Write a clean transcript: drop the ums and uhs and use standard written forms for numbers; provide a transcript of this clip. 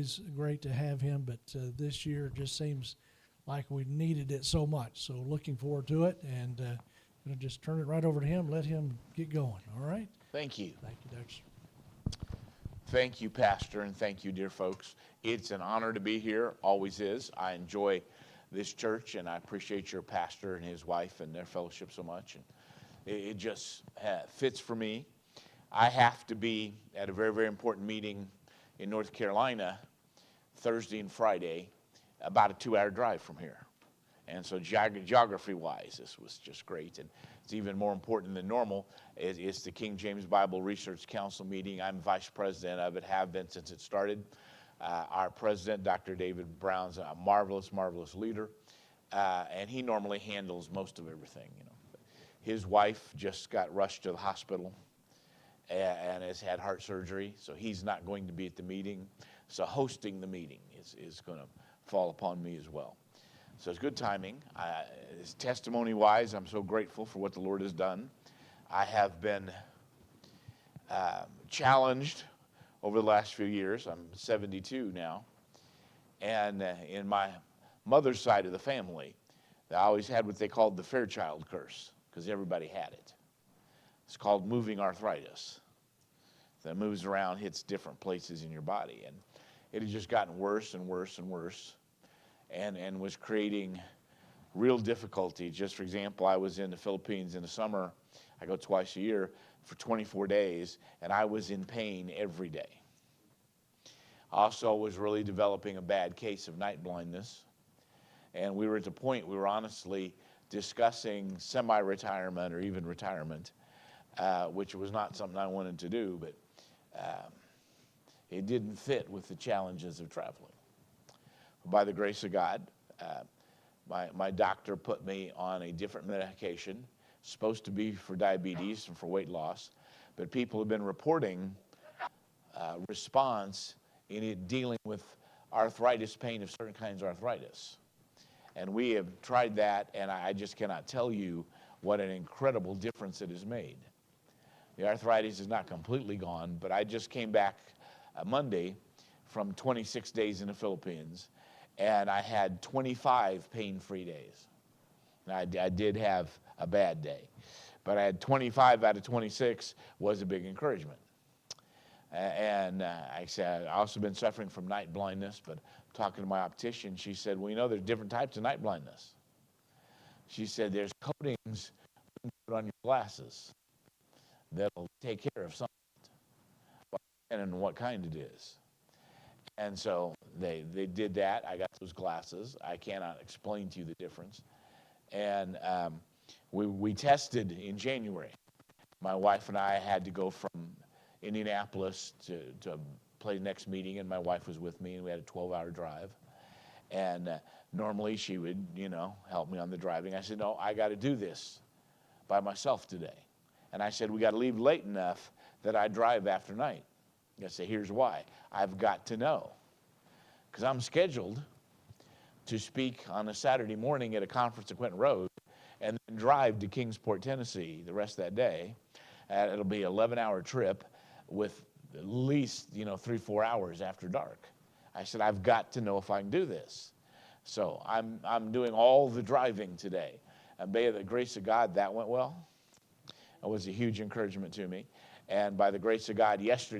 always great to have him, but this year just seems like we needed it so much. So looking forward to it, and going to just turn it right over to him, let him get going, all right? Thank you. Thank you, Dexter. Thank you, Pastor, and thank you, dear folks. It's an honor to be here, always is. I enjoy this church, and I appreciate your pastor and his wife and their fellowship so much. And it just fits for me. I have to be at a very, very important meeting in North Carolina Thursday and Friday, about a 2-hour drive from here. And so geography-wise, this was just great. And it's even more important than normal. It's the King James Bible Research Council meeting. I'm vice president of it, have been since it started. Our president, Dr. David Brown's a marvelous, marvelous leader. And he normally handles most of everything. You know, his wife just got rushed to the hospital and has had heart surgery, so he's not going to be at the meeting. So hosting the meeting is going to fall upon me as well. So it's good timing. Testimony-wise, I'm so grateful for what the Lord has done. I have been challenged over the last few years. I'm 72 now. And in my mother's side of the family, they always had what they called the Fairchild curse, because everybody had it. It's called moving arthritis. That moves around, hits different places in your body. And it had just gotten worse and worse and worse, and was creating real difficulty. Just for example, I was in the Philippines in the summer. I go twice a year for 24 days, and I was in pain every day. I also was really developing a bad case of night blindness, and we were at the point we were honestly discussing semi-retirement or even retirement, which was not something I wanted to do, but it didn't fit with the challenges of traveling. By the grace of God, my doctor put me on a different medication, supposed to be for diabetes and for weight loss, but people have been reporting response in it dealing with arthritis pain of certain kinds of arthritis. And we have tried that, and I just cannot tell you what an incredible difference it has made. The arthritis is not completely gone, but I just came back Monday from 26 days in the Philippines, and I had 25 pain-free days. Now, I did have a bad day, but I had 25 out of 26 was a big encouragement. And I said, I've also been suffering from night blindness, but talking to my optician, she said, well, you know, there's different types of night blindness. She said, there's coatings you can put on your glasses that'll take care of something, and what kind it is. And so they did that. I got those glasses. I cannot explain to you the difference. And we tested in January. My wife and I had to go from Indianapolis to play the next meeting, and my wife was with me, and we had a 12-hour drive. And normally she would, help me on the driving. I said, no, I got to do this by myself today. And I said, we got to leave late enough that I drive after night. I said, here's why. I've got to know. Because I'm scheduled to speak on a Saturday morning at a conference at Quentin Road and then drive to Kingsport, Tennessee the rest of that day. It'll be an 11-hour trip with at least, 3-4 hours after dark. I said, I've got to know if I can do this. So I'm doing all the driving today. And by the grace of God, that went well. It was a huge encouragement to me. And by the grace of God, yesterday